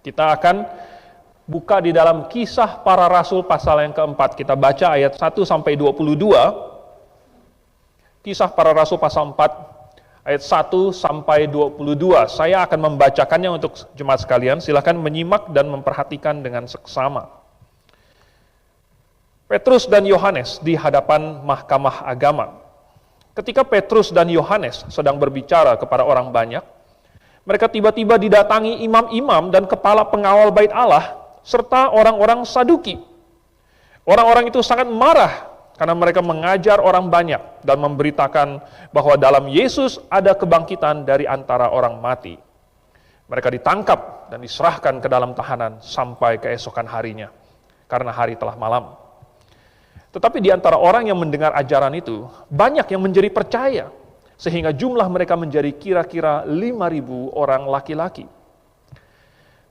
Kita akan buka di dalam Kisah Para Rasul pasal yang keempat. Kita baca ayat 1 sampai 22. Kisah Para Rasul pasal 4 ayat 1 sampai 22. Saya akan membacakannya untuk jemaat sekalian. Silakan menyimak dan memperhatikan dengan seksama. Petrus dan Yohanes di hadapan mahkamah agama. Ketika Petrus dan Yohanes sedang berbicara kepada orang banyak, mereka tiba-tiba didatangi imam-imam dan kepala pengawal bait Allah, serta orang-orang Saduki. Orang-orang itu sangat marah karena mereka mengajar orang banyak dan memberitakan bahwa dalam Yesus ada kebangkitan dari antara orang mati. Mereka ditangkap dan diserahkan ke dalam tahanan sampai keesokan harinya, karena hari telah malam. Tetapi di antara orang yang mendengar ajaran itu, banyak yang menjadi percaya, sehingga jumlah mereka menjadi kira-kira 5.000 orang laki-laki.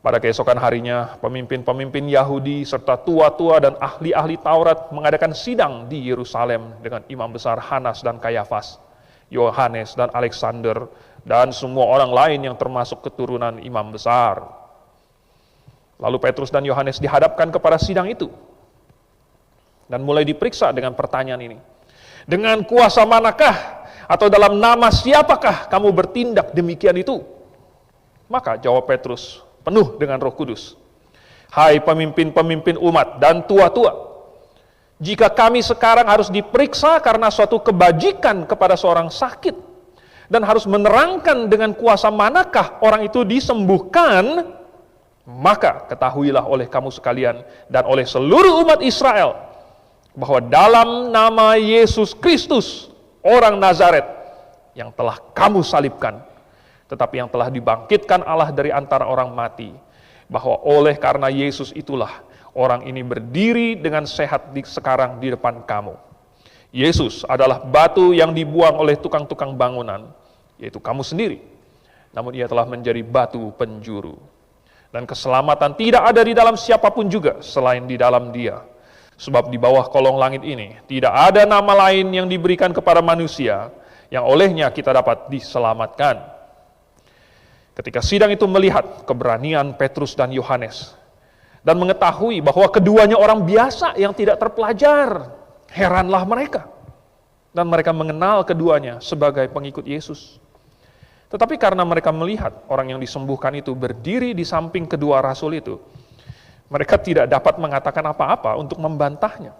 Pada keesokan harinya, pemimpin-pemimpin Yahudi serta tua-tua dan ahli-ahli Taurat mengadakan sidang di Yerusalem dengan imam besar Hanas dan Kayafas, Yohanes dan Alexander, dan semua orang lain yang termasuk keturunan imam besar. Lalu Petrus dan Yohanes dihadapkan kepada sidang itu, dan mulai diperiksa dengan pertanyaan ini. Dengan kuasa manakah atau dalam nama siapakah kamu bertindak demikian itu? Maka jawab Petrus, penuh dengan Roh Kudus, hai pemimpin-pemimpin umat dan tua-tua, jika kami sekarang harus diperiksa karena suatu kebajikan kepada seorang sakit, dan harus menerangkan dengan kuasa manakah orang itu disembuhkan, maka ketahuilah oleh kamu sekalian dan oleh seluruh umat Israel, bahwa dalam nama Yesus Kristus, orang Nazaret, yang telah kamu salibkan, tetapi yang telah dibangkitkan Allah dari antara orang mati, bahwa oleh karena Yesus itulah orang ini berdiri dengan sehat sekarang di depan kamu. Yesus adalah batu yang dibuang oleh tukang-tukang bangunan, yaitu kamu sendiri. Namun ia telah menjadi batu penjuru. Dan keselamatan tidak ada di dalam siapapun juga selain di dalam Dia. Sebab di bawah kolong langit ini tidak ada nama lain yang diberikan kepada manusia yang olehnya kita dapat diselamatkan. Ketika sidang itu melihat keberanian Petrus dan Yohanes dan mengetahui bahwa keduanya orang biasa yang tidak terpelajar, heranlah mereka. Dan mereka mengenal keduanya sebagai pengikut Yesus. Tetapi karena mereka melihat orang yang disembuhkan itu berdiri di samping kedua rasul itu, mereka tidak dapat mengatakan apa-apa untuk membantahnya.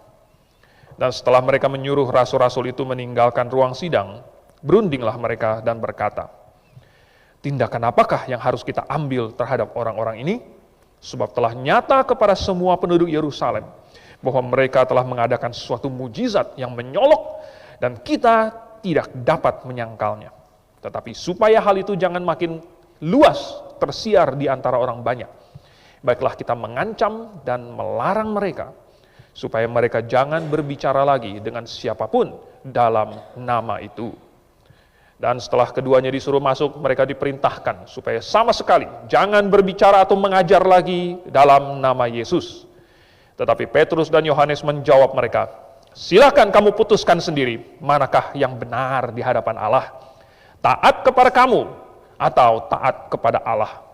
Dan setelah mereka menyuruh rasul-rasul itu meninggalkan ruang sidang, berundinglah mereka dan berkata, tindakan apakah yang harus kita ambil terhadap orang-orang ini? Sebab telah nyata kepada semua penduduk Yerusalem bahwa mereka telah mengadakan sesuatu mujizat yang menyolok dan kita tidak dapat menyangkalnya. Tetapi supaya hal itu jangan makin luas tersiar di antara orang banyak, baiklah kita mengancam dan melarang mereka, supaya mereka jangan berbicara lagi dengan siapapun dalam nama itu. Dan setelah keduanya disuruh masuk, mereka diperintahkan supaya sama sekali jangan berbicara atau mengajar lagi dalam nama Yesus. Tetapi Petrus dan Yohanes menjawab mereka, silakan kamu putuskan sendiri manakah yang benar di hadapan Allah, taat kepada kamu atau taat kepada Allah.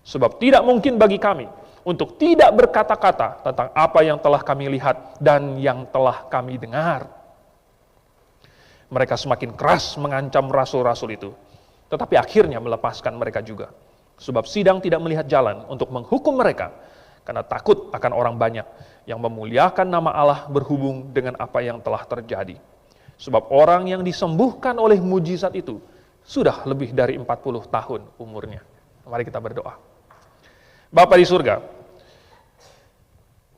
Sebab tidak mungkin bagi kami untuk tidak berkata-kata tentang apa yang telah kami lihat dan yang telah kami dengar. Mereka semakin keras mengancam rasul-rasul itu, tetapi akhirnya melepaskan mereka juga. Sebab sidang tidak melihat jalan untuk menghukum mereka, karena takut akan orang banyak yang memuliakan nama Allah berhubung dengan apa yang telah terjadi. Sebab orang yang disembuhkan oleh mujizat itu sudah lebih dari 40 tahun umurnya. Mari kita berdoa. Bapa di surga,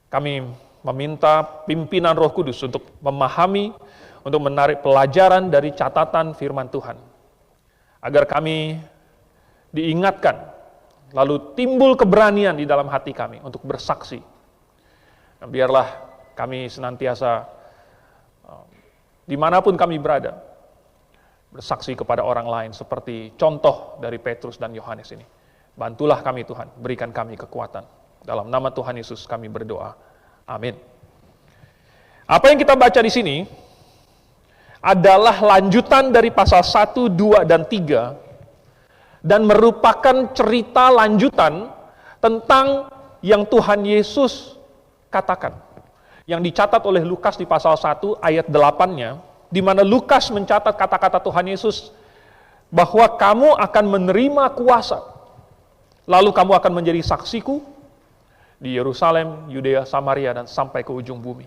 kami meminta pimpinan Roh Kudus untuk memahami, untuk menarik pelajaran dari catatan firman Tuhan, agar kami diingatkan, lalu timbul keberanian di dalam hati kami untuk bersaksi. Dan biarlah kami senantiasa, dimanapun kami berada, bersaksi kepada orang lain seperti contoh dari Petrus dan Yohanes ini. Bantulah kami Tuhan, berikan kami kekuatan. Dalam nama Tuhan Yesus kami berdoa. Amin. Apa yang kita baca di sini adalah lanjutan dari pasal 1, 2, dan 3, dan merupakan cerita lanjutan tentang yang Tuhan Yesus katakan. Yang dicatat oleh Lukas di pasal 1 ayat 8-nya, di mana Lukas mencatat kata-kata Tuhan Yesus bahwa kamu akan menerima kuasa, lalu kamu akan menjadi saksiku di Yerusalem, Yudea, Samaria, dan sampai ke ujung bumi.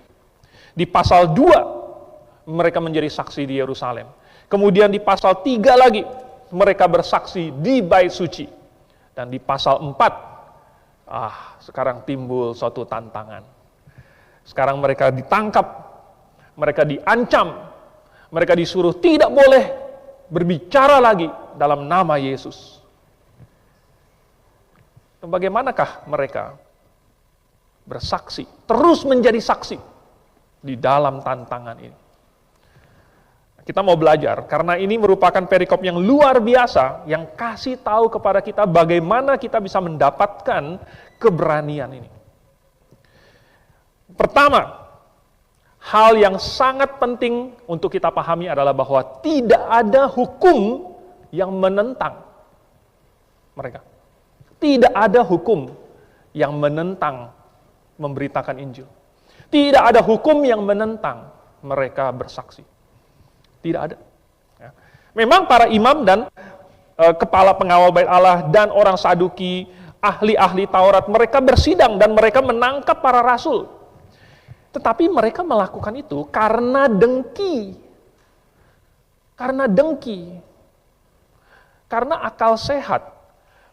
Di pasal 2, mereka menjadi saksi di Yerusalem. Kemudian di pasal 3 lagi, mereka bersaksi di Bait Suci. Dan di pasal 4, sekarang timbul suatu tantangan. Sekarang mereka ditangkap, mereka diancam, mereka disuruh tidak boleh berbicara lagi dalam nama Yesus. Dan bagaimanakah mereka bersaksi, terus menjadi saksi di dalam tantangan ini? Kita mau belajar, karena ini merupakan perikop yang luar biasa, yang kasih tahu kepada kita bagaimana kita bisa mendapatkan keberanian ini. Pertama, hal yang sangat penting untuk kita pahami adalah bahwa tidak ada hukum yang menentang mereka. Tidak ada hukum yang menentang memberitakan Injil. Tidak ada hukum yang menentang mereka bersaksi. Tidak ada. Ya. Memang para imam dan kepala pengawal Bait Allah dan orang Saduki, ahli-ahli Taurat, mereka bersidang dan mereka menangkap para rasul. Tetapi mereka melakukan itu karena dengki. Karena dengki. Karena akal sehat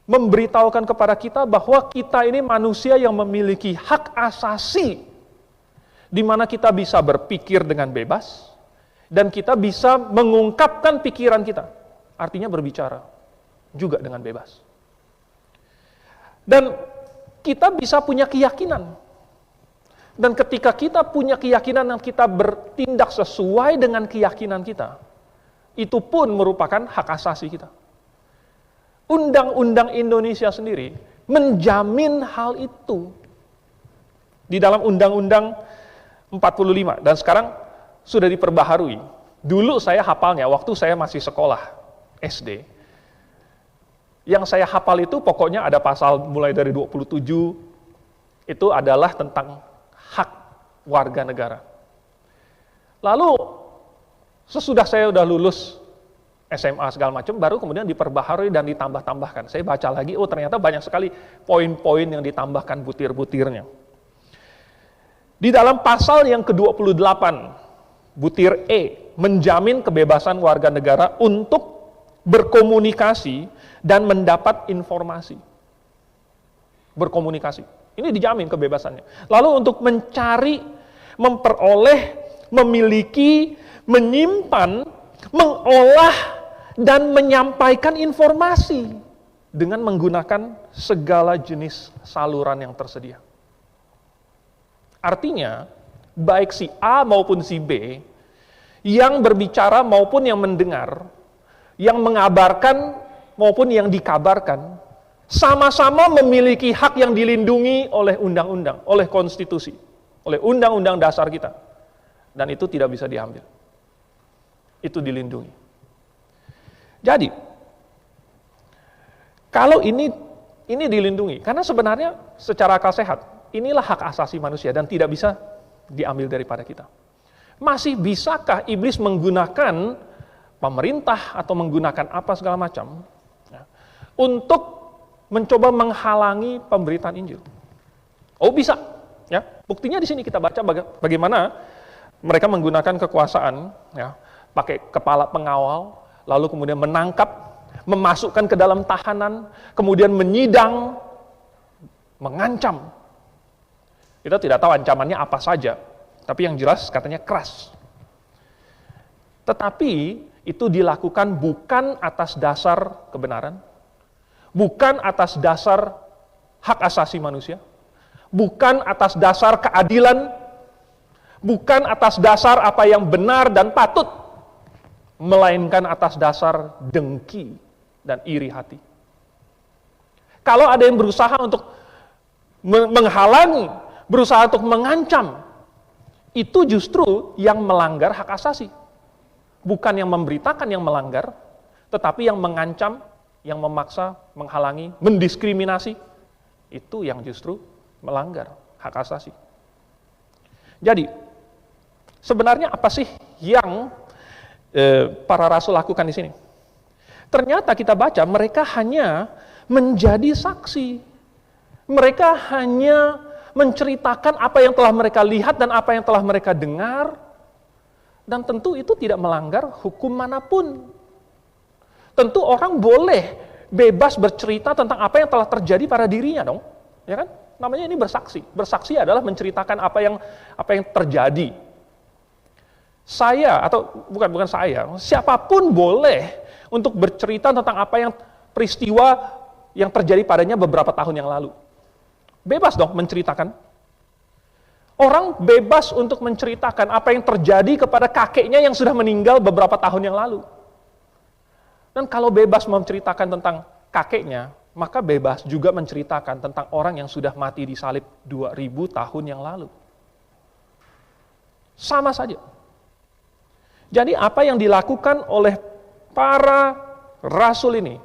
memberitahukan kepada kita bahwa kita ini manusia yang memiliki hak asasi, di mana kita bisa berpikir dengan bebas, dan kita bisa mengungkapkan pikiran kita. Artinya berbicara juga dengan bebas. Dan kita bisa punya keyakinan. Dan ketika kita punya keyakinan dan kita bertindak sesuai dengan keyakinan kita, itu pun merupakan hak asasi kita. Undang-undang Indonesia sendiri menjamin hal itu. Di dalam Undang-Undang 45, dan sekarang sudah diperbaharui. Dulu saya hafalnya, waktu saya masih sekolah SD. Yang saya hafal itu pokoknya ada pasal mulai dari 27, itu adalah tentang hak warga negara. Lalu sesudah saya udah lulus SMA segala macam, baru kemudian diperbaharui dan ditambah-tambahkan. Saya baca lagi, ternyata banyak sekali poin-poin yang ditambahkan butir-butirnya. Di dalam pasal yang ke-28, butir E, menjamin kebebasan warga negara untuk berkomunikasi dan mendapat informasi. Berkomunikasi. Ini dijamin kebebasannya. Lalu untuk mencari, memperoleh, memiliki, menyimpan, mengolah, dan menyampaikan informasi dengan menggunakan segala jenis saluran yang tersedia. Artinya, baik si A maupun si B, yang berbicara maupun yang mendengar, yang mengabarkan maupun yang dikabarkan, sama-sama memiliki hak yang dilindungi oleh undang-undang, oleh konstitusi, oleh undang-undang dasar kita. Dan itu tidak bisa diambil. Itu dilindungi. Jadi, kalau ini dilindungi, karena sebenarnya secara akal sehat, inilah hak asasi manusia dan tidak bisa diambil daripada kita. Masih bisakah iblis menggunakan pemerintah atau menggunakan apa segala macam untuk mencoba menghalangi pemberitaan Injil? Oh, bisa. Ya, buktinya di sini kita baca bagaimana mereka menggunakan kekuasaan, ya, pakai kepala pengawal, lalu kemudian menangkap, memasukkan ke dalam tahanan, kemudian menyidang, mengancam. Kita tidak tahu ancamannya apa saja, tapi yang jelas katanya keras. Tetapi itu dilakukan bukan atas dasar kebenaran, bukan atas dasar hak asasi manusia, bukan atas dasar keadilan, bukan atas dasar apa yang benar dan patut, melainkan atas dasar dengki dan iri hati. Kalau ada yang berusaha untuk menghalangi, berusaha untuk mengancam, itu justru yang melanggar hak asasi. Bukan yang memberitakan yang melanggar, tetapi yang mengancam, yang memaksa, menghalangi, mendiskriminasi, Itu yang justru melanggar hak asasi. Jadi, sebenarnya apa sih yang para rasul lakukan di sini? Ternyata kita baca mereka hanya menjadi saksi. Mereka hanya menceritakan apa yang telah mereka lihat dan apa yang telah mereka dengar. Dan tentu itu tidak melanggar hukum manapun. Tentu orang boleh bebas bercerita tentang apa yang telah terjadi pada dirinya dong. Ya kan? Namanya ini bersaksi. Bersaksi adalah menceritakan apa yang terjadi. Saya atau bukan saya, siapapun boleh untuk bercerita tentang apa yang peristiwa yang terjadi padanya beberapa tahun yang lalu. Bebas dong menceritakan. Orang bebas untuk menceritakan apa yang terjadi kepada kakeknya yang sudah meninggal beberapa tahun yang lalu. Dan kalau bebas menceritakan tentang kakeknya, maka bebas juga menceritakan tentang orang yang sudah mati di salib 2000 tahun yang lalu. Sama saja. Jadi apa yang dilakukan oleh para rasul ini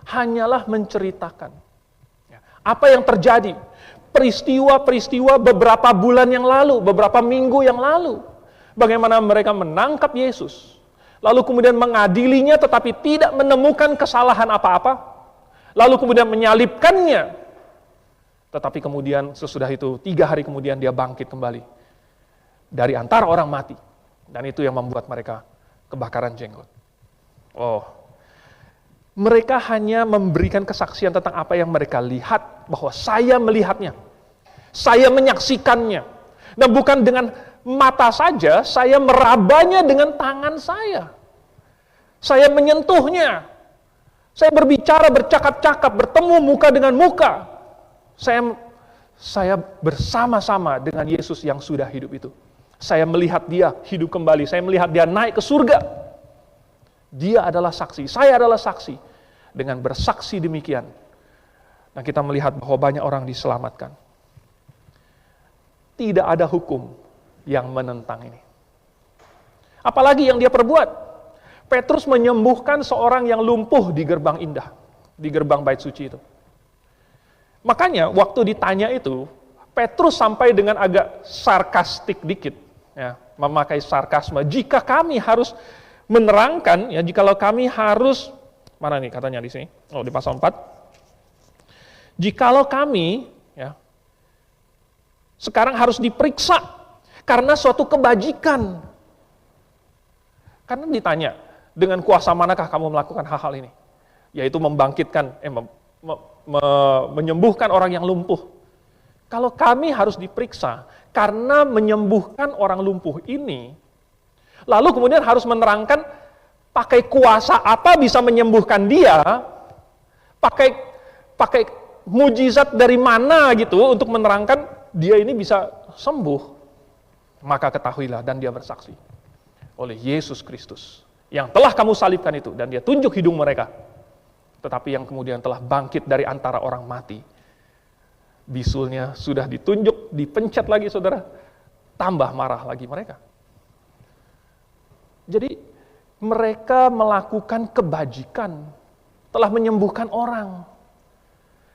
hanyalah menceritakan apa yang terjadi, peristiwa-peristiwa beberapa bulan yang lalu, beberapa minggu yang lalu, bagaimana mereka menangkap Yesus, lalu kemudian mengadilinya tetapi tidak menemukan kesalahan apa-apa, lalu kemudian menyalibkannya, tetapi kemudian sesudah itu 3 hari kemudian dia bangkit kembali dari antara orang mati. Dan itu yang membuat mereka kebakaran jenggot. Oh, mereka hanya memberikan kesaksian tentang apa yang mereka lihat, bahwa saya melihatnya, saya menyaksikannya. Dan bukan dengan mata saja, saya merabanya dengan tangan saya. Saya menyentuhnya. Saya berbicara, bercakap-cakap, bertemu muka dengan muka. Saya bersama-sama dengan Yesus yang sudah hidup itu. Saya melihat dia hidup kembali. Saya melihat dia naik ke surga. Dia adalah saksi. Saya adalah saksi. Dengan bersaksi demikian. Dan kita melihat bahwa banyak orang diselamatkan. Tidak ada hukum yang menentang ini. Apalagi yang dia perbuat. Petrus menyembuhkan seorang yang lumpuh di gerbang indah. Di gerbang bait suci itu. Makanya waktu ditanya itu, Petrus sampai dengan agak sarkastik dikit. Ya, memakai sarkasme. Jika kami harus menerangkan, ya, jikalau kami harus, mana nih katanya di sini? Oh, di pasal 4. Jikalau kami, ya, sekarang harus diperiksa karena suatu kebajikan. Karena ditanya, dengan kuasa manakah kamu melakukan hal-hal ini? Yaitu membangkitkan, menyembuhkan orang yang lumpuh. Kalau kami harus diperiksa karena menyembuhkan orang lumpuh ini, lalu kemudian harus menerangkan pakai kuasa apa bisa menyembuhkan dia, pakai mujizat dari mana gitu untuk menerangkan dia ini bisa sembuh, maka ketahuilah dan dia bersaksi oleh Yesus Kristus yang telah kamu salibkan itu, dan dia tunjuk hidung mereka, tetapi yang kemudian telah bangkit dari antara orang mati. Bisulnya sudah ditunjuk, dipencet lagi saudara, tambah marah lagi mereka. Jadi mereka melakukan kebajikan, telah menyembuhkan orang.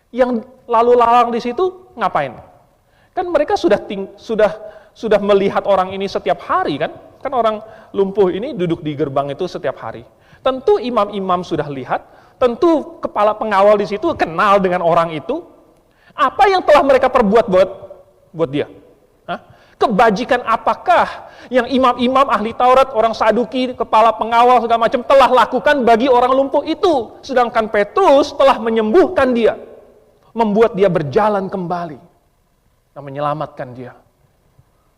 Yang lalu lalang di situ ngapain? Kan mereka sudah melihat orang ini setiap hari kan? Kan orang lumpuh ini duduk di gerbang itu setiap hari. Tentu imam-imam sudah lihat, tentu kepala pengawal di situ kenal dengan orang itu. Apa yang telah mereka perbuat buat dia? Hah? Kebajikan apakah yang imam-imam ahli Taurat, orang Saduki, kepala pengawal segala macam telah lakukan bagi orang lumpuh itu? Sedangkan Petrus telah menyembuhkan dia, membuat dia berjalan kembali, dan menyelamatkan dia,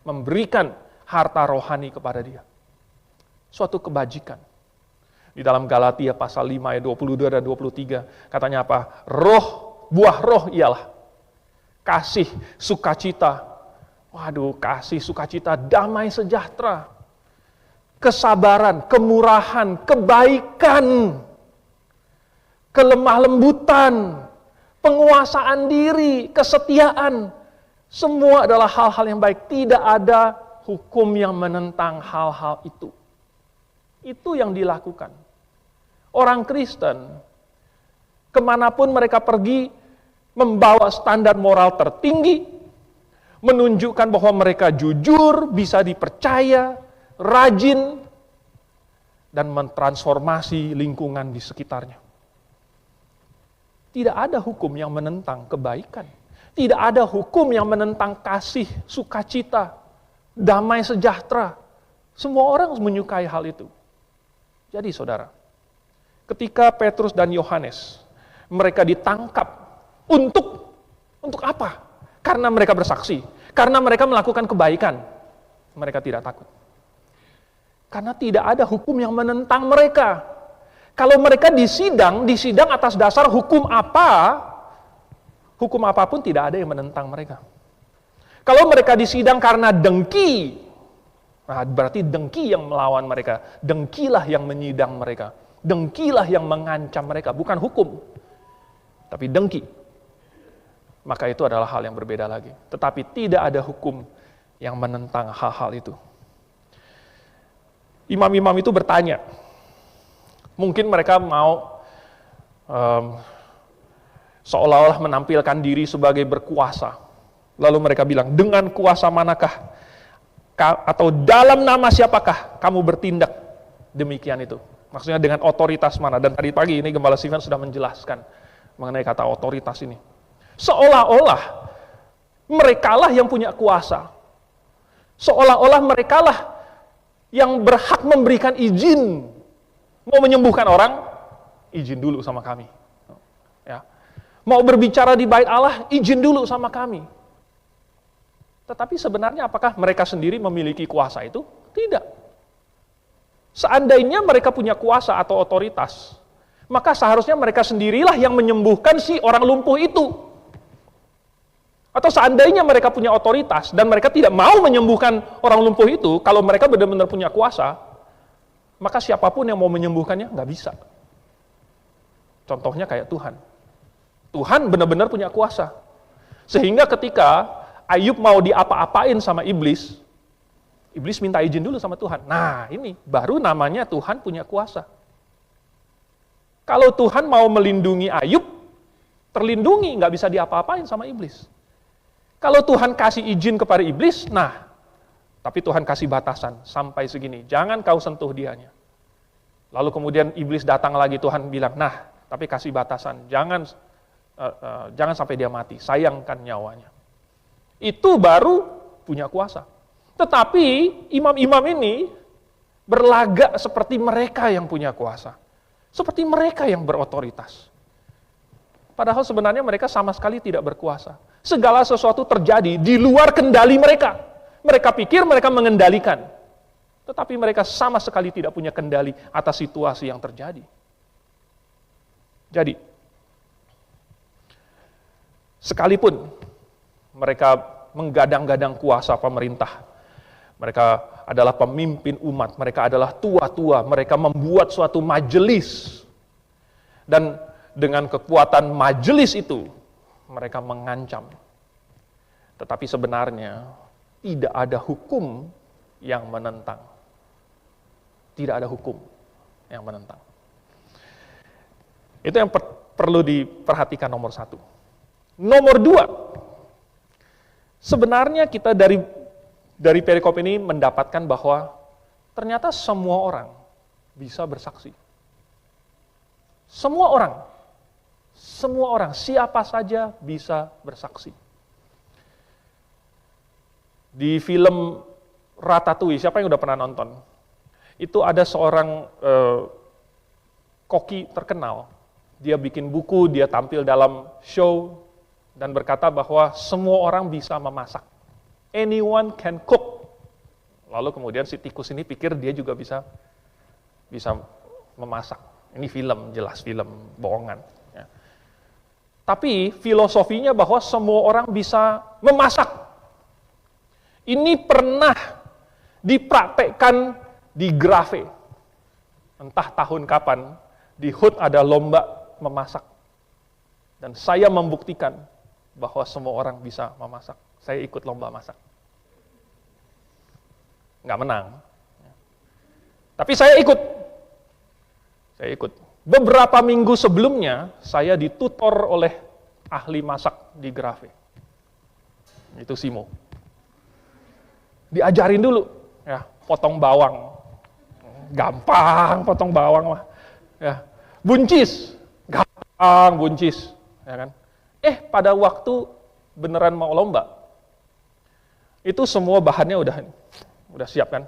memberikan harta rohani kepada dia. Suatu kebajikan. Di dalam Galatia pasal 5 ayat 22 dan 23 katanya apa? Buah roh ialah kasih, sukacita, kasih, sukacita, damai sejahtera, kesabaran, kemurahan, kebaikan, kelemah lembutan, penguasaan diri, kesetiaan, semua adalah hal-hal yang baik. Tidak ada hukum yang menentang hal-hal itu. Itu yang dilakukan. Orang Kristen, kemanapun mereka pergi, membawa standar moral tertinggi, menunjukkan bahwa mereka jujur, bisa dipercaya, rajin, dan mentransformasi lingkungan di sekitarnya. Tidak ada hukum yang menentang kebaikan. Tidak ada hukum yang menentang kasih, sukacita, damai sejahtera. Semua orang menyukai hal itu. Jadi saudara, ketika Petrus dan Yohanes, mereka ditangkap untuk apa? Karena mereka bersaksi, karena mereka melakukan kebaikan. Mereka tidak takut. Karena tidak ada hukum yang menentang mereka. Kalau mereka disidang atas dasar hukum apapun tidak ada yang menentang mereka. Kalau mereka disidang karena dengki, nah berarti dengki yang melawan mereka, dengkilah yang menyidang mereka, dengkilah yang mengancam mereka, bukan hukum, tapi dengki. Maka itu adalah hal yang berbeda lagi. Tetapi tidak ada hukum yang menentang hal-hal itu. Imam-imam itu bertanya, mungkin mereka mau seolah-olah menampilkan diri sebagai berkuasa. Lalu mereka bilang, dengan kuasa manakah atau dalam nama siapakah kamu bertindak demikian itu? Maksudnya dengan otoritas mana? Dan tadi pagi ini Gembala Steven sudah menjelaskan mengenai kata otoritas ini. Seolah-olah merekalah yang punya kuasa. Seolah-olah merekalah yang berhak memberikan izin. Mau menyembuhkan orang, izin dulu sama kami. Ya. Mau berbicara di bait Allah, izin dulu sama kami. Tetapi sebenarnya apakah mereka sendiri memiliki kuasa itu? Tidak. Seandainya mereka punya kuasa atau otoritas, maka seharusnya mereka sendirilah yang menyembuhkan si orang lumpuh itu. Atau seandainya mereka punya otoritas dan mereka tidak mau menyembuhkan orang lumpuh itu, kalau mereka benar-benar punya kuasa, maka siapapun yang mau menyembuhkannya nggak bisa. Contohnya kayak Tuhan. Tuhan benar-benar punya kuasa. Sehingga ketika Ayub mau diapa-apain sama iblis, iblis minta izin dulu sama Tuhan. Nah ini baru namanya Tuhan punya kuasa. Kalau Tuhan mau melindungi Ayub, terlindungi, nggak bisa diapa-apain sama iblis. Kalau Tuhan kasih izin kepada iblis, nah, tapi Tuhan kasih batasan, sampai segini, jangan kau sentuh dianya. Lalu kemudian iblis datang lagi, Tuhan bilang, nah, tapi kasih batasan, jangan sampai dia mati, sayangkan nyawanya. Itu baru punya kuasa. Tetapi imam-imam ini berlagak seperti mereka yang punya kuasa. Seperti mereka yang berotoritas. Padahal sebenarnya mereka sama sekali tidak berkuasa. Segala sesuatu terjadi di luar kendali mereka. Mereka pikir mereka mengendalikan. Tetapi mereka sama sekali tidak punya kendali atas situasi yang terjadi. Jadi, sekalipun mereka menggadang-gadang kuasa pemerintah, mereka adalah pemimpin umat, mereka adalah tua-tua, mereka membuat suatu majelis. Dan dengan kekuatan majelis itu, mereka mengancam. Tetapi sebenarnya tidak ada hukum yang menentang. Tidak ada hukum yang menentang. Itu yang perlu diperhatikan nomor satu. Nomor dua, sebenarnya kita dari perikop ini mendapatkan bahwa ternyata semua orang bisa bersaksi. Semua orang, siapa saja bisa bersaksi. Di film Ratatouille, siapa yang udah pernah nonton? Itu ada seorang koki terkenal. Dia bikin buku, dia tampil dalam show, dan berkata bahwa semua orang bisa memasak. Anyone can cook. Lalu kemudian si tikus ini pikir dia juga bisa memasak. Ini film, jelas film bohongan. Ya. Tapi filosofinya bahwa semua orang bisa memasak. Ini pernah dipraktekkan di Grave. Entah tahun kapan, di HUT ada lomba memasak. Dan saya membuktikan bahwa semua orang bisa memasak. Saya ikut lomba masak. Nggak menang. Tapi saya ikut. Beberapa minggu sebelumnya, saya ditutor oleh ahli masak di Grave. Itu Simo. Diajarin dulu, ya, potong bawang. Gampang potong bawang mah. Ya. Buncis, gampang buncis, ya kan? Pada waktu beneran mau lomba, itu semua bahannya udah siap kan?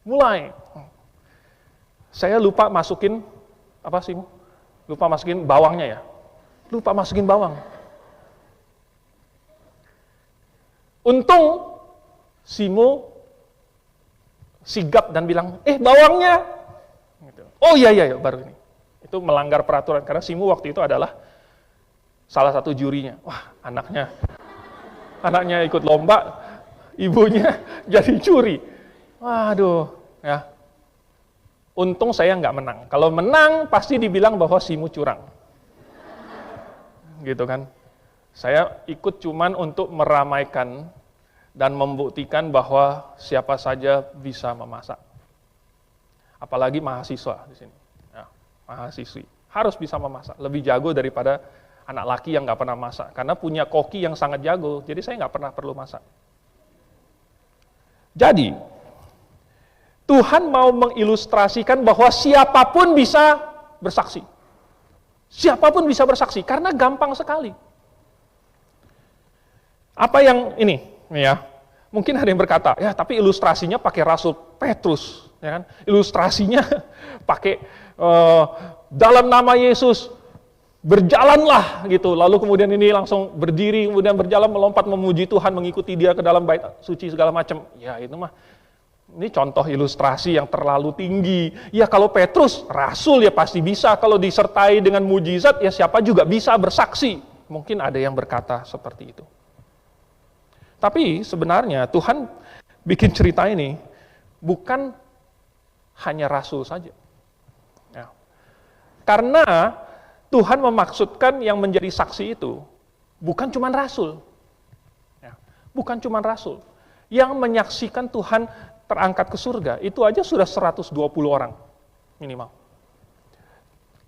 Mulai. Saya lupa masukin apa sih? Lupa masukin bawangnya ya. Lupa masukin bawang. Untung Simo sigap dan bilang, bawangnya. Gitu. Oh iya, baru ini. Itu melanggar peraturan, karena Simo waktu itu adalah salah satu jurinya. Wah, anaknya ikut lomba, ibunya jadi juri. Waduh, ya. Untung saya nggak menang. Kalau menang, pasti dibilang bahwa Simo curang. Gitu kan. Saya ikut cuman untuk meramaikan dan membuktikan bahwa siapa saja bisa memasak. Apalagi mahasiswa di sini. Ya, mahasiswi. Harus bisa memasak. Lebih jago daripada anak laki yang nggak pernah masak. Karena punya koki yang sangat jago, jadi saya nggak pernah perlu masak. Jadi, Tuhan mau mengilustrasikan bahwa siapapun bisa bersaksi. Siapapun bisa bersaksi, karena gampang sekali. Apa yang ini ya, mungkin ada yang berkata, ya tapi ilustrasinya pakai Rasul Petrus, ya kan? Ilustrasinya pakai dalam nama Yesus berjalanlah gitu. Lalu kemudian ini langsung berdiri, kemudian berjalan melompat memuji Tuhan, mengikuti Dia ke dalam bait suci segala macam. Ya itu mah, ini contoh ilustrasi yang terlalu tinggi. Ya kalau Petrus Rasul ya pasti bisa. Kalau disertai dengan mujizat ya siapa juga bisa bersaksi. Mungkin ada yang berkata seperti itu. Tapi sebenarnya Tuhan bikin cerita ini bukan hanya rasul saja. Ya. Karena Tuhan memaksudkan yang menjadi saksi itu bukan cuma rasul. Ya. Bukan cuma rasul. Yang menyaksikan Tuhan terangkat ke surga, itu aja sudah 120 orang minimal.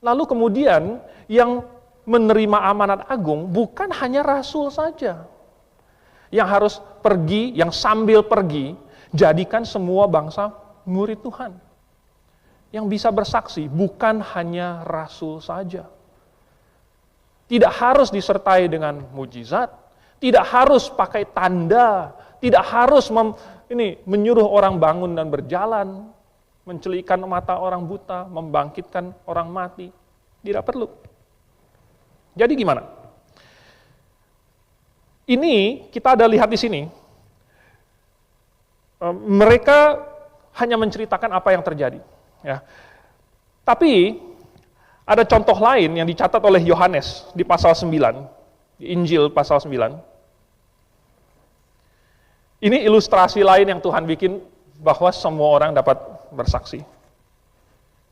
Lalu kemudian yang menerima amanat agung bukan hanya rasul saja. Yang harus pergi, yang sambil pergi, jadikan semua bangsa murid Tuhan. Yang bisa bersaksi bukan hanya rasul saja. Tidak harus disertai dengan mujizat, tidak harus pakai tanda, tidak harus menyuruh orang bangun dan berjalan, mencelikkan mata orang buta, membangkitkan orang mati. Tidak perlu. Jadi gimana? Ini kita ada lihat di sini. Mereka hanya menceritakan apa yang terjadi. Ya. Tapi ada contoh lain yang dicatat oleh Yohanes di pasal 9, di Injil pasal 9. Ini ilustrasi lain yang Tuhan bikin bahwa semua orang dapat bersaksi.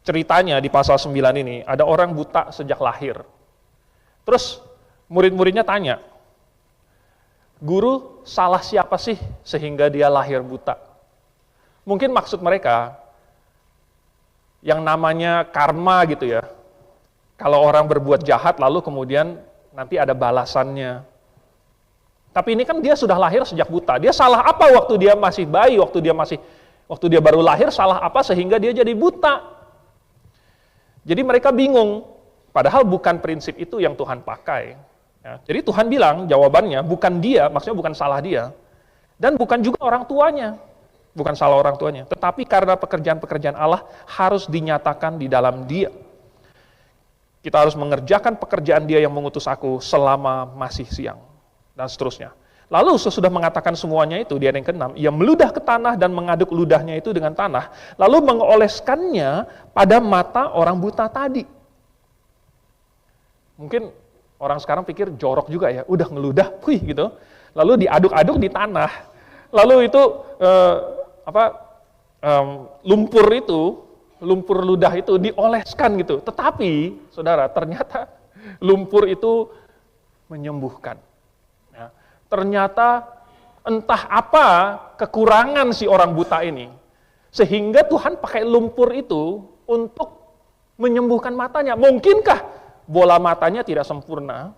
Ceritanya di pasal 9 ini, ada orang buta sejak lahir. Terus murid-muridnya tanya, "Guru, salah siapa sih sehingga dia lahir buta?" Mungkin maksud mereka yang namanya karma gitu ya. Kalau orang berbuat jahat lalu kemudian nanti ada balasannya. Tapi ini kan dia sudah lahir sejak buta. Dia salah apa waktu dia masih bayi, waktu dia baru lahir, salah apa sehingga dia jadi buta? Jadi mereka bingung. Padahal bukan prinsip itu yang Tuhan pakai. Ya, jadi Tuhan bilang jawabannya bukan dia, maksudnya bukan salah dia. Dan bukan juga orang tuanya. Bukan salah orang tuanya. Tetapi karena pekerjaan-pekerjaan Allah harus dinyatakan di dalam dia. Kita harus mengerjakan pekerjaan dia yang mengutus aku selama masih siang. Dan seterusnya. Lalu sesudah mengatakan semuanya itu, di ayat yang ke-6, ia meludah ke tanah dan mengaduk ludahnya itu dengan tanah, lalu mengoleskannya pada mata orang buta tadi. Mungkin orang sekarang pikir jorok juga ya, udah ngeludah, gitu. Lalu diaduk-aduk di tanah. Lalu itu lumpur ludah itu dioleskan gitu. Tetapi, saudara, ternyata lumpur itu menyembuhkan. Ya. Ternyata entah apa kekurangan si orang buta ini, sehingga Tuhan pakai lumpur itu untuk menyembuhkan matanya. Mungkinkah bola matanya tidak sempurna?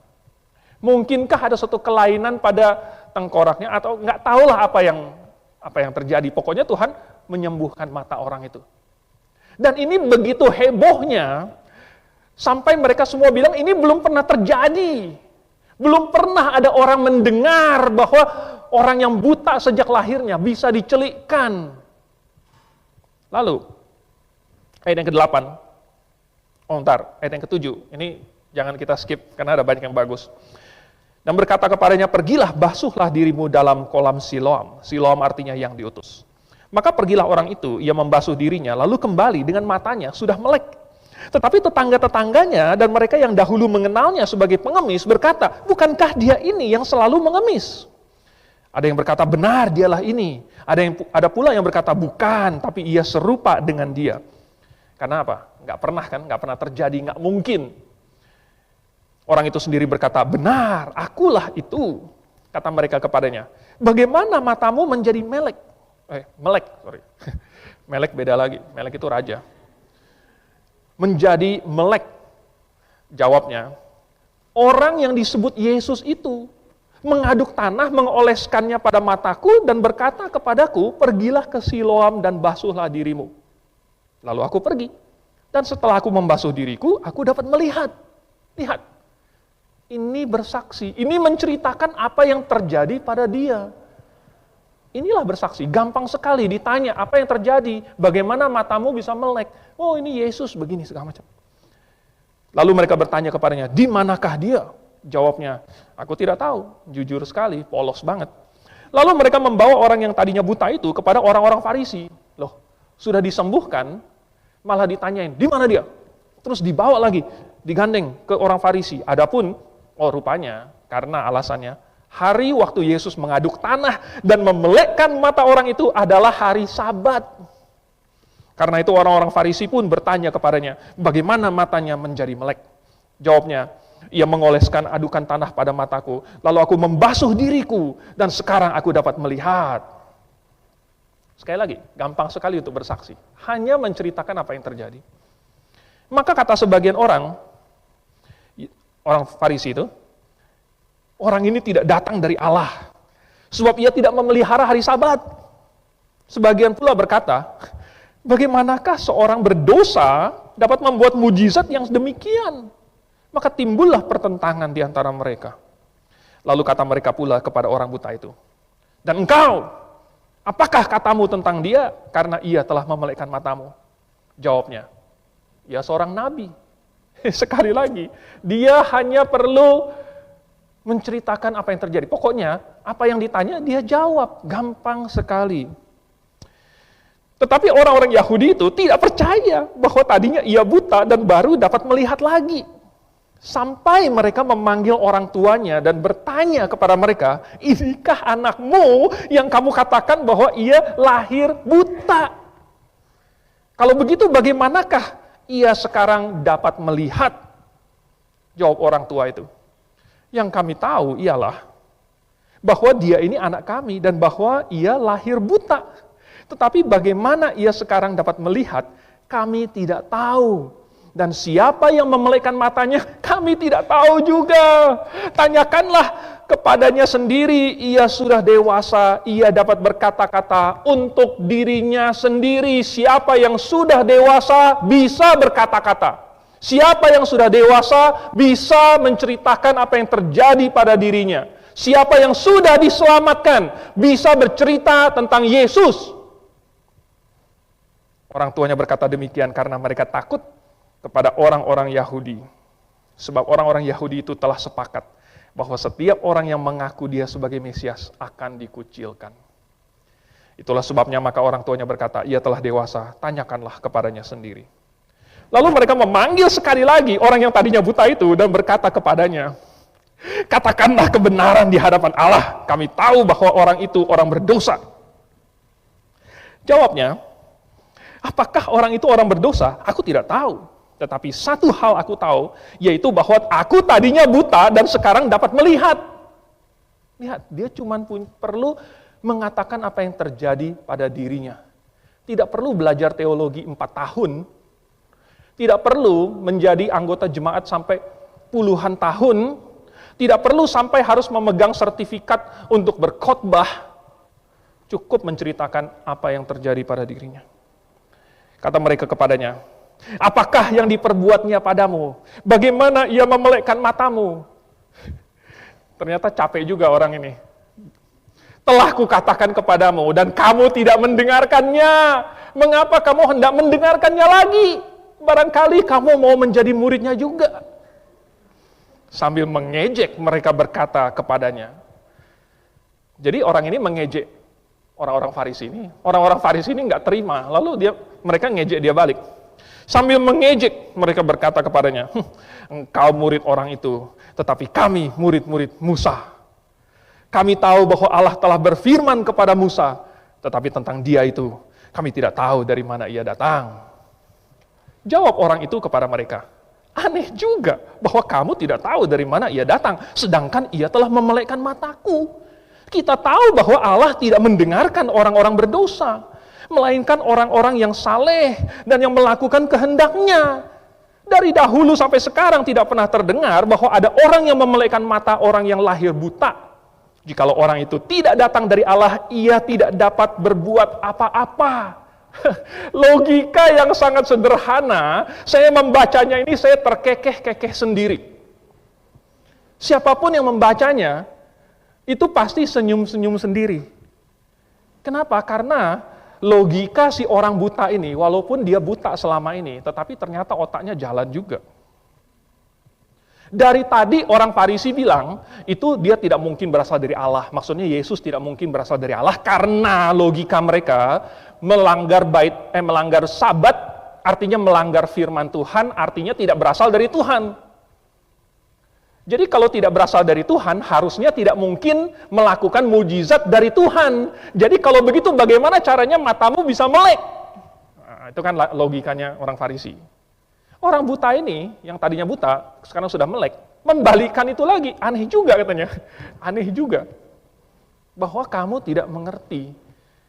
Mungkinkah ada suatu kelainan pada tengkoraknya atau nggak tahulah apa yang terjadi. Pokoknya Tuhan menyembuhkan mata orang itu. Dan ini begitu hebohnya sampai mereka semua bilang ini belum pernah terjadi. Belum pernah ada orang mendengar bahwa orang yang buta sejak lahirnya bisa dicelikkan. Lalu ayat yang ke-8. Ayat yang ke-7. Ini jangan kita skip karena ada banyak yang bagus. Dan berkata kepadanya, pergilah basuhlah dirimu dalam kolam Siloam. Siloam artinya yang diutus. Maka pergilah orang itu, ia membasuh dirinya, lalu kembali dengan matanya sudah melek. Tetapi tetangga-tetangganya dan mereka yang dahulu mengenalnya sebagai pengemis berkata, bukankah dia ini yang selalu mengemis? Ada yang berkata, benar dialah ini. Ada pula yang berkata, bukan, tapi ia serupa dengan dia. Karena apa? Nggak pernah terjadi, nggak mungkin. Orang itu sendiri berkata, benar, akulah itu. Kata mereka kepadanya, bagaimana matamu menjadi melek? Melek. Melek beda lagi, melek itu raja. Menjadi melek. Jawabnya, orang yang disebut Yesus itu mengaduk tanah, mengoleskannya pada mataku dan berkata kepadaku, pergilah ke Siloam dan basuhlah dirimu. Lalu aku pergi. Dan setelah aku membasuh diriku, aku dapat melihat. Lihat. Ini bersaksi, ini menceritakan apa yang terjadi pada dia. Inilah bersaksi, gampang sekali ditanya apa yang terjadi, bagaimana matamu bisa melek. Oh ini Yesus begini segala macam. Lalu mereka bertanya kepadanya, di manakah dia? Jawabnya, aku tidak tahu, jujur sekali, polos banget. Lalu mereka membawa orang yang tadinya buta itu kepada orang-orang Farisi. Loh, sudah disembuhkan, malah ditanyain, di mana dia? Terus dibawa lagi, digandeng ke orang Farisi. Adapun rupanya, karena alasannya, hari waktu Yesus mengaduk tanah dan memelekkan mata orang itu adalah hari Sabat. Karena itu orang-orang Farisi pun bertanya kepadanya, bagaimana matanya menjadi melek? Jawabnya, ia mengoleskan adukan tanah pada mataku, lalu aku membasuh diriku, dan sekarang aku dapat melihat. Sekali lagi, gampang sekali untuk bersaksi. Hanya menceritakan apa yang terjadi. Maka kata sebagian orang Farisi itu, orang ini tidak datang dari Allah, sebab ia tidak memelihara hari Sabat. Sebagian pula berkata, bagaimanakah seorang berdosa dapat membuat mujizat yang demikian? Maka timbullah pertentangan di antara mereka. Lalu kata mereka pula kepada orang buta itu, dan engkau, apakah katamu tentang dia karena ia telah memelekkan matamu? Jawabnya, ia seorang nabi. Sekali lagi, dia hanya perlu menceritakan apa yang terjadi. Pokoknya, apa yang ditanya, dia jawab. Gampang sekali. Tetapi orang-orang Yahudi itu tidak percaya bahwa tadinya ia buta dan baru dapat melihat lagi. Sampai mereka memanggil orang tuanya dan bertanya kepada mereka, inikah anakmu yang kamu katakan bahwa ia lahir buta? Kalau begitu bagaimanakah ia sekarang dapat melihat? Jawab orang tua itu, yang kami tahu ialah bahwa dia ini anak kami dan bahwa ia lahir buta. Tetapi bagaimana ia sekarang dapat melihat, kami tidak tahu. Dan siapa yang memelekkan matanya, kami tidak tahu juga. Tanyakanlah kepadanya sendiri, ia sudah dewasa, ia dapat berkata-kata untuk dirinya sendiri. Siapa yang sudah dewasa bisa berkata-kata. Siapa yang sudah dewasa bisa menceritakan apa yang terjadi pada dirinya. Siapa yang sudah diselamatkan bisa bercerita tentang Yesus. Orang tuanya berkata demikian karena mereka takut kepada orang-orang Yahudi. Sebab orang-orang Yahudi itu telah sepakat bahwa setiap orang yang mengaku dia sebagai Mesias akan dikucilkan. Itulah sebabnya maka orang tuanya berkata, ia telah dewasa, tanyakanlah kepadanya sendiri. Lalu mereka memanggil sekali lagi orang yang tadinya buta itu dan berkata kepadanya, katakanlah kebenaran di hadapan Allah, kami tahu bahwa orang itu orang berdosa. Jawabnya, apakah orang itu orang berdosa? Aku tidak tahu. Tetapi satu hal aku tahu, yaitu bahwa aku tadinya buta dan sekarang dapat melihat. Lihat, dia cuma perlu mengatakan apa yang terjadi pada dirinya. Tidak perlu belajar teologi 4 tahun, tidak perlu menjadi anggota jemaat sampai puluhan tahun, Tidak perlu sampai harus memegang sertifikat untuk berkhotbah. Cukup menceritakan apa yang terjadi pada dirinya. Kata mereka kepadanya, apakah yang diperbuatnya padamu? Bagaimana ia memelekkan matamu? Ternyata capek juga orang ini. Telah kukatakan kepadamu dan kamu tidak mendengarkannya. Mengapa kamu hendak mendengarkannya lagi? Barangkali kamu mau menjadi muridnya juga. Sambil mengejek mereka berkata kepadanya. Jadi orang ini mengejek orang-orang Farisi ini. Orang-orang Farisi ini nggak terima. Lalu mereka ngejek dia balik. Sambil mengejek mereka berkata kepadanya, engkau murid orang itu, tetapi kami murid-murid Musa. Kami tahu bahwa Allah telah berfirman kepada Musa, tetapi tentang dia itu kami tidak tahu dari mana ia datang. Jawab orang itu kepada mereka, aneh juga bahwa kamu tidak tahu dari mana ia datang, sedangkan ia telah memelekkan mataku. Kita tahu bahwa Allah tidak mendengarkan orang-orang berdosa, melainkan orang-orang yang saleh dan yang melakukan kehendaknya. Dari dahulu sampai sekarang tidak pernah terdengar bahwa ada orang yang memelekkan mata orang yang lahir buta. Jikalau orang itu tidak datang dari Allah, ia tidak dapat berbuat apa-apa. Logika yang sangat sederhana, saya membacanya ini saya terkekeh-kekeh sendiri. Siapapun yang membacanya, itu pasti senyum-senyum sendiri. Kenapa? Karena logika si orang buta ini, walaupun dia buta selama ini, tetapi ternyata otaknya jalan juga. Dari tadi orang Farisi bilang, itu dia tidak mungkin berasal dari Allah. Maksudnya Yesus tidak mungkin berasal dari Allah, karena logika mereka melanggar sabat, artinya melanggar firman Tuhan, artinya tidak berasal dari Tuhan. Jadi kalau tidak berasal dari Tuhan, harusnya tidak mungkin melakukan mujizat dari Tuhan. Jadi kalau begitu bagaimana caranya matamu bisa melek? Nah, itu kan logikanya orang Farisi. Orang buta ini, yang tadinya buta, sekarang sudah melek, membalikan itu lagi. Aneh juga katanya. Aneh juga. Bahwa kamu tidak mengerti.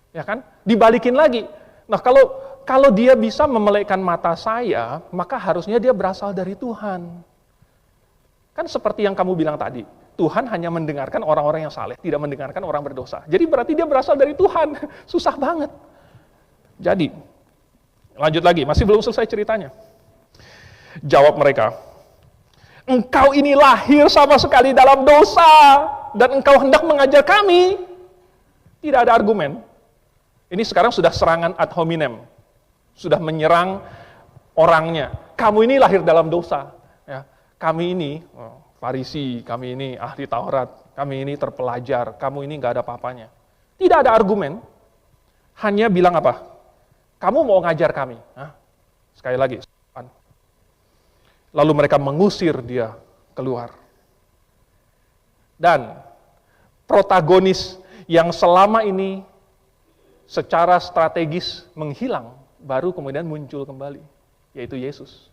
Ya kan? Dibalikin lagi. Nah kalau dia bisa memelekkan mata saya, maka harusnya dia berasal dari Tuhan. Kan seperti yang kamu bilang tadi, Tuhan hanya mendengarkan orang-orang yang saleh, tidak mendengarkan orang berdosa. Jadi berarti dia berasal dari Tuhan. Susah banget. Jadi, lanjut lagi, masih belum selesai ceritanya. Jawab mereka, engkau ini lahir sama sekali dalam dosa, dan engkau hendak mengajar kami. Tidak ada argumen. Ini sekarang sudah serangan ad hominem. Sudah menyerang orangnya. Kamu ini lahir dalam dosa. Ya. Kami ini, Farisi, kami ini ahli Taurat, kami ini terpelajar, kamu ini nggak ada apa-apanya. Tidak ada argumen, hanya bilang apa? Kamu mau ngajar kami. Hah? Sekali lagi. Lalu mereka mengusir dia keluar. Dan protagonis yang selama ini secara strategis menghilang, baru kemudian muncul kembali, yaitu Yesus.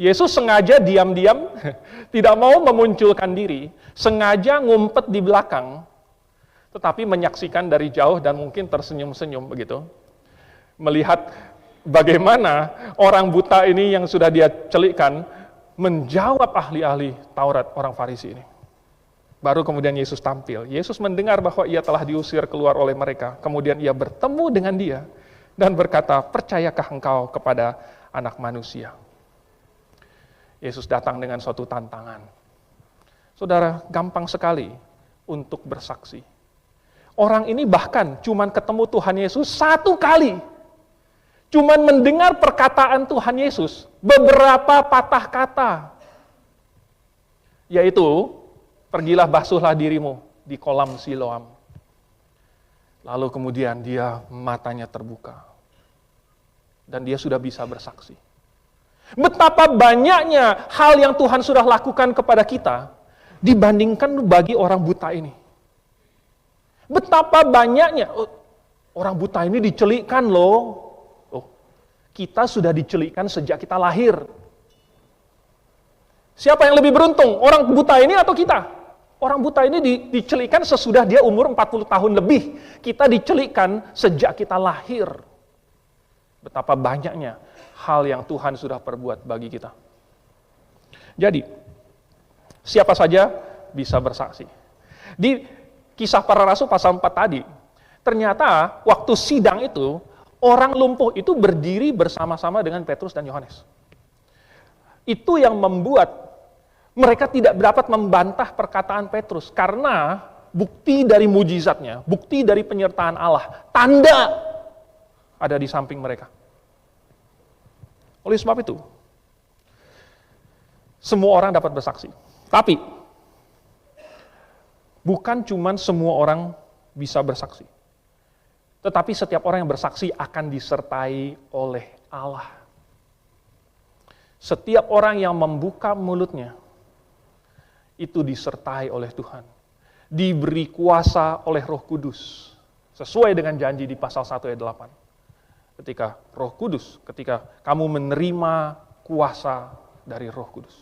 Yesus sengaja diam-diam, tidak mau memunculkan diri, sengaja ngumpet di belakang, tetapi menyaksikan dari jauh dan mungkin tersenyum-senyum begitu. Melihat bagaimana orang buta ini yang sudah dia celikkan, menjawab ahli-ahli Taurat orang Farisi ini. Baru kemudian Yesus tampil. Yesus mendengar bahwa ia telah diusir keluar oleh mereka. Kemudian ia bertemu dengan dia dan berkata, percayakah engkau kepada Anak Manusia? Yesus datang dengan suatu tantangan. Saudara, gampang sekali untuk bersaksi. Orang ini bahkan cuman ketemu Tuhan Yesus satu kali. Cuman mendengar perkataan Tuhan Yesus, beberapa patah kata. Yaitu, pergilah basuhlah dirimu di kolam Siloam. Lalu kemudian dia matanya terbuka. Dan dia sudah bisa bersaksi. Betapa banyaknya hal yang Tuhan sudah lakukan kepada kita dibandingkan bagi orang buta ini. Betapa banyaknya orang buta ini dicelikkan loh. Kita sudah dicelikkan sejak kita lahir. Siapa yang lebih beruntung? Orang buta ini atau kita? Orang buta ini dicelikkan sesudah dia umur 40 tahun lebih. Kita dicelikkan sejak kita lahir. Betapa banyaknya hal yang Tuhan sudah perbuat bagi kita. Jadi, siapa saja bisa bersaksi. Di Kisah Para Rasul pasal 4 tadi, ternyata waktu sidang itu, orang lumpuh itu berdiri bersama-sama dengan Petrus dan Yohanes. Itu yang membuat mereka tidak dapat membantah perkataan Petrus, karena bukti dari mujizatnya, bukti dari penyertaan Allah, tanda ada di samping mereka. Oleh sebab itu, semua orang dapat bersaksi. Tapi, bukan cuma semua orang bisa bersaksi. Tetapi setiap orang yang bersaksi akan disertai oleh Allah. Setiap orang yang membuka mulutnya, itu disertai oleh Tuhan. Diberi kuasa oleh Roh Kudus. Sesuai dengan janji di pasal 1 ayat 8. Ketika Roh Kudus, ketika kamu menerima kuasa dari Roh Kudus.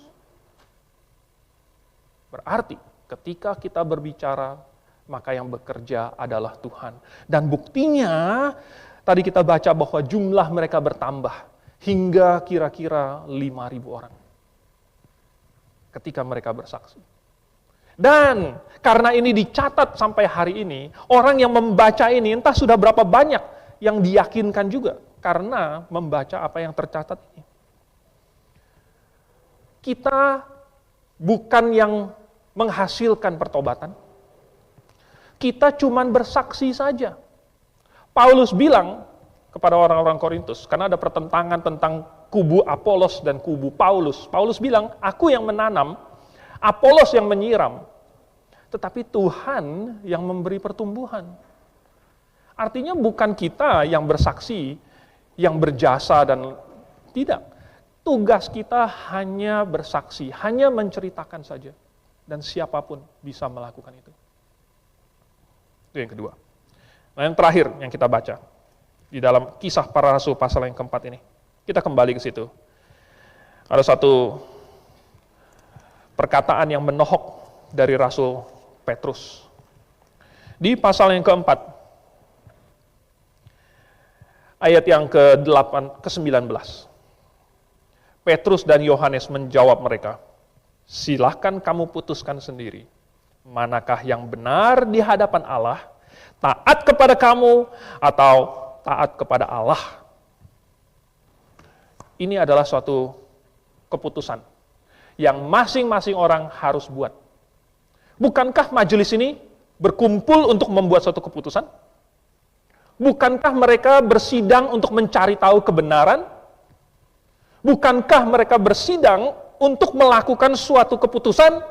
Berarti ketika kita berbicara, maka yang bekerja adalah Tuhan. Dan buktinya, tadi kita baca bahwa jumlah mereka bertambah hingga kira-kira 5.000 orang. Ketika mereka bersaksi. Dan karena ini dicatat sampai hari ini, orang yang membaca ini entah sudah berapa banyak yang diyakinkan juga karena membaca apa yang tercatat ini. Kita bukan yang menghasilkan pertobatan. Kita cuman bersaksi saja. Paulus bilang kepada orang-orang Korintus, karena ada pertentangan tentang kubu Apolos dan kubu Paulus. Paulus bilang, aku yang menanam, Apolos yang menyiram, tetapi Tuhan yang memberi pertumbuhan. Artinya bukan kita yang bersaksi, yang berjasa dan tidak. Tugas kita hanya bersaksi, hanya menceritakan saja. Dan siapapun bisa melakukan itu. Itu yang kedua. Nah, yang terakhir yang kita baca di dalam Kisah Para Rasul pasal yang keempat ini. Kita kembali ke situ. Ada satu perkataan yang menohok dari Rasul Petrus. Di pasal yang keempat, ayat yang ke-19. Petrus dan Yohanes menjawab mereka, silahkan kamu putuskan sendiri, manakah yang benar di hadapan Allah, taat kepada kamu atau taat kepada Allah. Ini adalah suatu keputusan yang masing-masing orang harus buat. Bukankah majelis ini berkumpul untuk membuat suatu keputusan? Bukankah mereka bersidang untuk mencari tahu kebenaran? Bukankah mereka bersidang untuk melakukan suatu keputusan?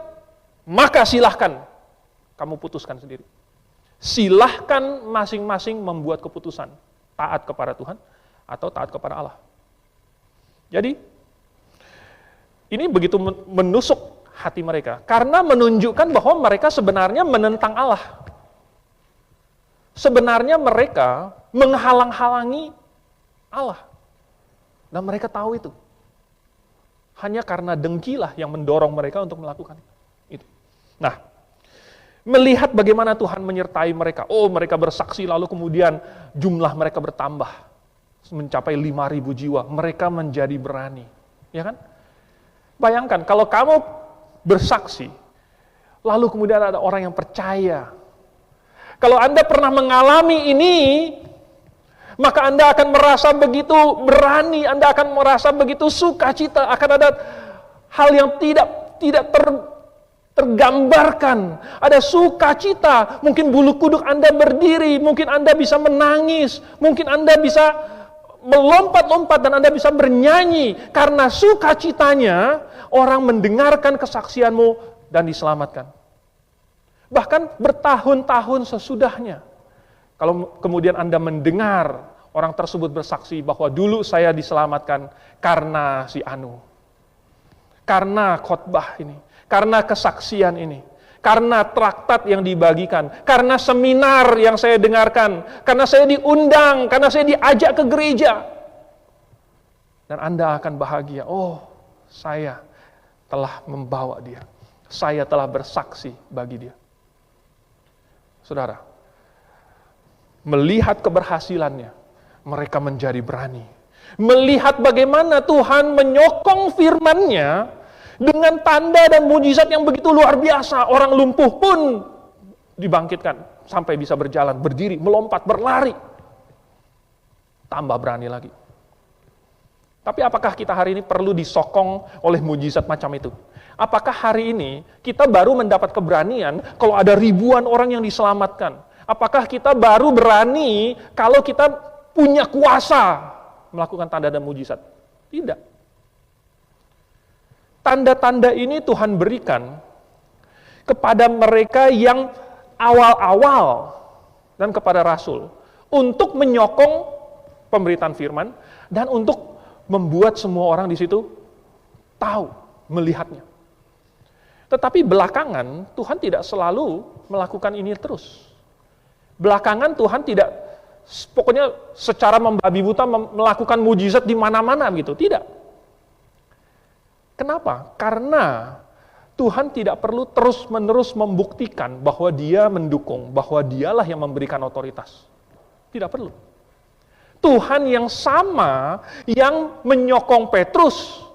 Maka silahkan kamu putuskan sendiri. Silahkan masing-masing membuat keputusan. Taat kepada Tuhan atau taat kepada Allah. Jadi, ini begitu menusuk hati mereka. Karena menunjukkan bahwa mereka sebenarnya menentang Allah. Sebenarnya mereka menghalang-halangi Allah. Dan mereka tahu itu. Hanya karena dengkilah yang mendorong mereka untuk melakukan itu. Nah, melihat bagaimana Tuhan menyertai mereka. Oh, mereka bersaksi lalu kemudian jumlah mereka bertambah. Mencapai 5.000 jiwa. Mereka menjadi berani. Ya kan? Bayangkan, kalau kamu bersaksi, lalu kemudian ada orang yang percaya. Kalau Anda pernah mengalami ini, maka Anda akan merasa begitu berani, Anda akan merasa begitu sukacita, akan ada hal yang tidak tergambarkan. Ada sukacita, mungkin bulu kuduk Anda berdiri, mungkin Anda bisa menangis, mungkin Anda bisa melompat-lompat dan Anda bisa bernyanyi karena sukacitanya orang mendengarkan kesaksianmu dan diselamatkan. Bahkan bertahun-tahun sesudahnya, kalau kemudian Anda mendengar orang tersebut bersaksi bahwa dulu saya diselamatkan karena si Anu, karena khotbah ini, karena kesaksian ini, karena traktat yang dibagikan, karena seminar yang saya dengarkan, karena saya diundang, karena saya diajak ke gereja. Dan Anda akan bahagia, oh saya telah membawa dia, saya telah bersaksi bagi dia. Saudara, melihat keberhasilannya, mereka menjadi berani. Melihat bagaimana Tuhan menyokong firman-Nya, Dengan tanda dan mujizat yang begitu luar biasa, orang lumpuh pun dibangkitkan sampai bisa berjalan, berdiri, melompat, berlari. Tambah berani lagi. Tapi apakah kita hari ini perlu disokong oleh mujizat macam itu? Apakah hari ini kita baru mendapat keberanian kalau ada ribuan orang yang diselamatkan? Apakah kita baru berani kalau kita punya kuasa melakukan tanda dan mujizat? Tidak. Tanda-tanda ini Tuhan berikan kepada mereka yang awal-awal dan kepada rasul untuk menyokong pemberitaan firman dan untuk membuat semua orang di situ tahu, melihatnya. Tetapi belakangan Tuhan tidak selalu melakukan ini terus. Belakangan Tuhan tidak pokoknya secara membabi buta melakukan mujizat di mana-mana gitu, tidak. Kenapa? Karena Tuhan tidak perlu terus-menerus membuktikan bahwa Dia mendukung, bahwa Dialah yang memberikan otoritas. Tidak perlu. Tuhan yang sama yang menyokong Petrus,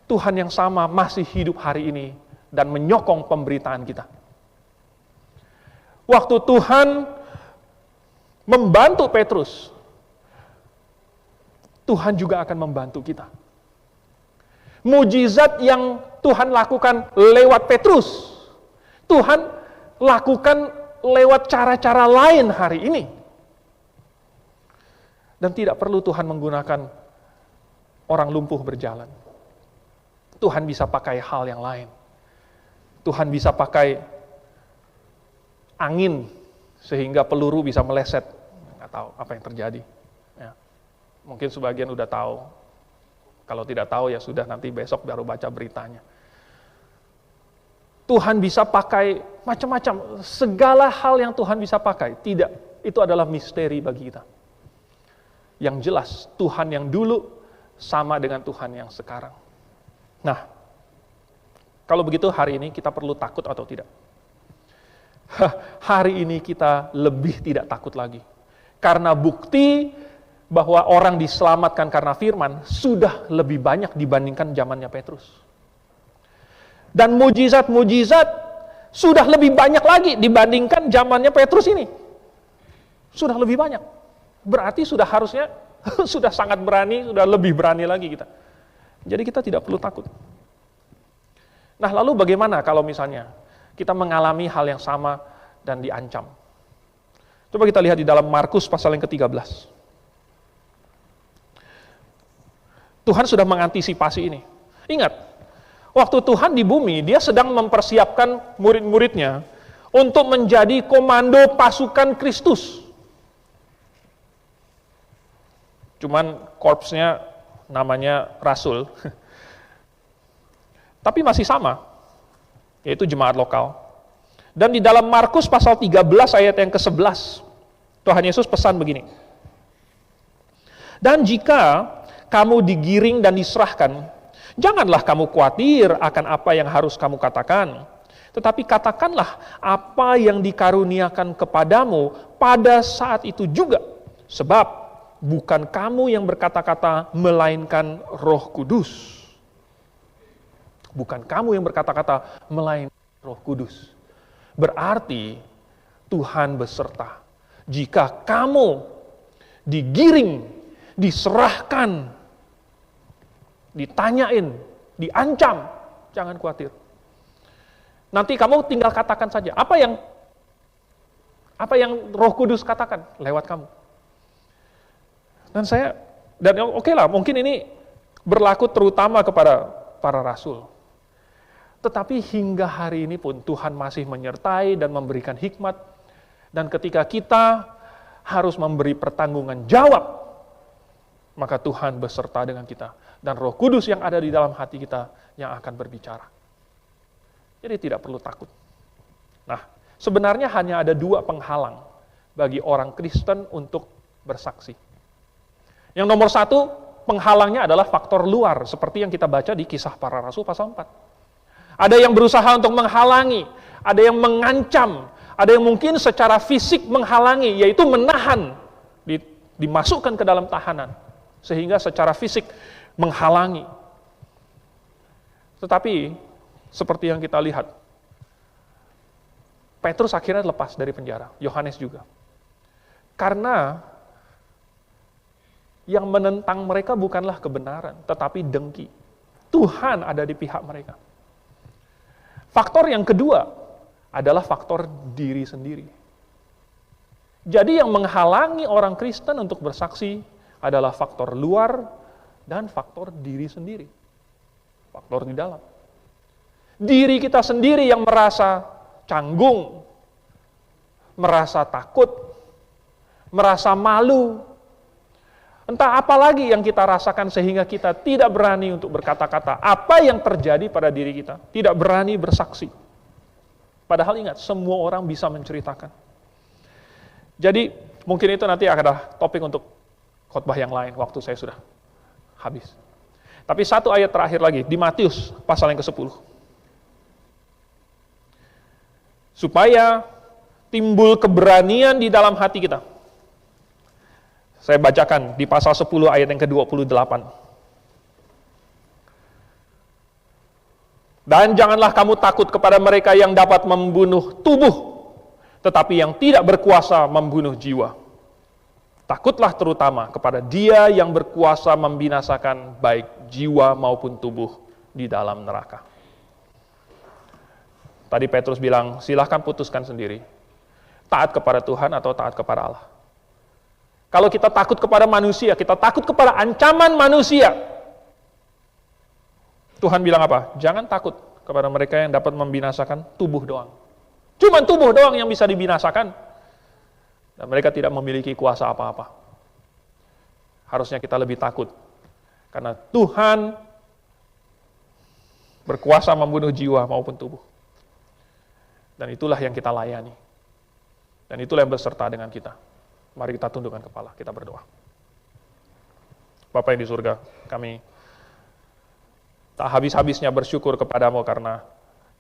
Tuhan yang sama masih hidup hari ini dan menyokong pemberitaan kita. Waktu Tuhan membantu Petrus, Tuhan juga akan membantu kita. Mujizat yang Tuhan lakukan lewat Petrus, Tuhan lakukan lewat cara-cara lain hari ini. Dan tidak perlu Tuhan menggunakan orang lumpuh berjalan. Tuhan bisa pakai hal yang lain. Tuhan bisa pakai angin sehingga peluru bisa meleset. Nggak tahu apa yang terjadi. Ya. Mungkin sebagian udah tahu. Kalau tidak tahu ya sudah, nanti besok baru baca beritanya. Tuhan bisa pakai macam-macam. Segala hal yang Tuhan bisa pakai. Tidak. Itu adalah misteri bagi kita. Yang jelas, Tuhan yang dulu sama dengan Tuhan yang sekarang. Nah, kalau begitu hari ini kita perlu takut atau tidak? Hari ini kita lebih tidak takut lagi. Karena bukti bahwa orang diselamatkan karena firman sudah lebih banyak dibandingkan zamannya Petrus. Dan mujizat-mujizat sudah lebih banyak lagi dibandingkan zamannya Petrus ini. Sudah lebih banyak. Berarti sudah harusnya, sudah sangat berani, sudah lebih berani lagi kita. Jadi kita tidak perlu takut. Nah lalu bagaimana kalau misalnya kita mengalami hal yang sama dan diancam? Coba kita lihat di dalam Markus pasal yang ke-13. Tuhan sudah mengantisipasi ini. Ingat, waktu Tuhan di bumi, Dia sedang mempersiapkan murid-muridnya untuk menjadi komando pasukan Kristus. Cuman korpsnya namanya rasul. Tapi masih sama, yaitu jemaat lokal. Dan di dalam Markus pasal 13 ayat yang ke-11, Tuhan Yesus pesan begini. Dan jika kamu digiring dan diserahkan, janganlah kamu khawatir akan apa yang harus kamu katakan. Tetapi katakanlah apa yang dikaruniakan kepadamu pada saat itu juga. Sebab bukan kamu yang berkata-kata, melainkan Roh Kudus. Bukan kamu yang berkata-kata, melainkan Roh Kudus. Berarti Tuhan beserta. Jika kamu digiring, diserahkan, ditanyain, diancam, jangan khawatir. Nanti kamu tinggal katakan saja. Apa yang Roh Kudus katakan lewat kamu. Dan oke lah, mungkin ini berlaku terutama kepada para rasul. Tetapi hingga hari ini pun Tuhan masih menyertai dan memberikan hikmat. Dan ketika kita harus memberi pertanggungan jawab, maka Tuhan beserta dengan kita. Dan Roh Kudus yang ada di dalam hati kita yang akan berbicara. Jadi tidak perlu takut. Nah, sebenarnya hanya ada 2 penghalang bagi orang Kristen untuk bersaksi. Yang nomor 1, penghalangnya adalah faktor luar, seperti yang kita baca di Kisah Para Rasul pasal 4. Ada yang berusaha untuk menghalangi, ada yang mengancam, ada yang mungkin secara fisik menghalangi, yaitu menahan, dimasukkan ke dalam tahanan, sehingga secara fisik menghalangi. Tetapi, seperti yang kita lihat, Petrus akhirnya lepas dari penjara, Yohanes juga. Karena yang menentang mereka bukanlah kebenaran, tetapi dengki. Tuhan ada di pihak mereka. Faktor yang kedua adalah faktor diri sendiri. Jadi yang menghalangi orang Kristen untuk bersaksi adalah faktor luar dan faktor diri sendiri. Faktor di dalam. Diri kita sendiri yang merasa canggung, merasa takut, merasa malu. Entah apa lagi yang kita rasakan sehingga kita tidak berani untuk berkata-kata apa yang terjadi pada diri kita. Tidak berani bersaksi. Padahal ingat, semua orang bisa menceritakan. Jadi, mungkin itu nanti adalah topik untuk khotbah yang lain, waktu saya sudah habis. Tapi satu ayat terakhir lagi, di Matius pasal yang ke-10. Supaya timbul keberanian di dalam hati kita. Saya bacakan di pasal 10 ayat yang ke-28. Dan janganlah kamu takut kepada mereka yang dapat membunuh tubuh, tetapi yang tidak berkuasa membunuh jiwa. Takutlah terutama kepada Dia yang berkuasa membinasakan baik jiwa maupun tubuh di dalam neraka. Tadi Petrus bilang, silahkan putuskan sendiri. Taat kepada Tuhan atau taat kepada Allah. Kalau kita takut kepada manusia, kita takut kepada ancaman manusia. Tuhan bilang apa? Jangan takut kepada mereka yang dapat membinasakan tubuh doang. Cuman tubuh doang yang bisa dibinasakan. Dan mereka tidak memiliki kuasa apa-apa. Harusnya kita lebih takut. Karena Tuhan berkuasa membunuh jiwa maupun tubuh. Dan itulah yang kita layani. Dan itulah yang berserta dengan kita. Mari kita tundukkan kepala, kita berdoa. Bapa yang di surga, kami tak habis-habisnya bersyukur kepadamu karena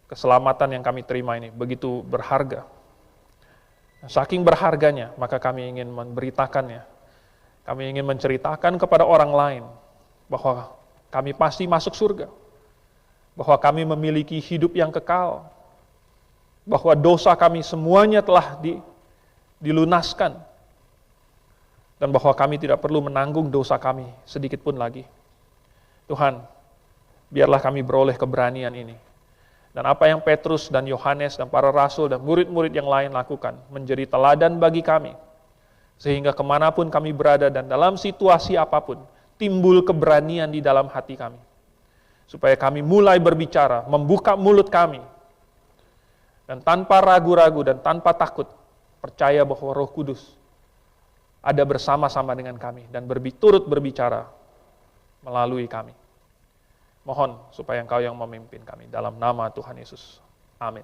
keselamatan yang kami terima ini begitu berharga. Saking berharganya, maka kami ingin memberitakannya. Kami ingin menceritakan kepada orang lain bahwa kami pasti masuk surga. Bahwa kami memiliki hidup yang kekal. Bahwa dosa kami semuanya telah dilunaskan. Dan bahwa kami tidak perlu menanggung dosa kami sedikit pun lagi. Tuhan, biarlah kami beroleh keberanian ini. Dan apa yang Petrus dan Yohanes dan para rasul dan murid-murid yang lain lakukan menjadi teladan bagi kami. Sehingga kemanapun kami berada dan dalam situasi apapun, timbul keberanian di dalam hati kami. Supaya kami mulai berbicara, membuka mulut kami. Dan tanpa ragu-ragu dan tanpa takut, percaya bahwa Roh Kudus ada bersama-sama dengan kami dan turut berbicara melalui kami. Mohon supaya Engkau yang memimpin kami dalam nama Tuhan Yesus. Amin.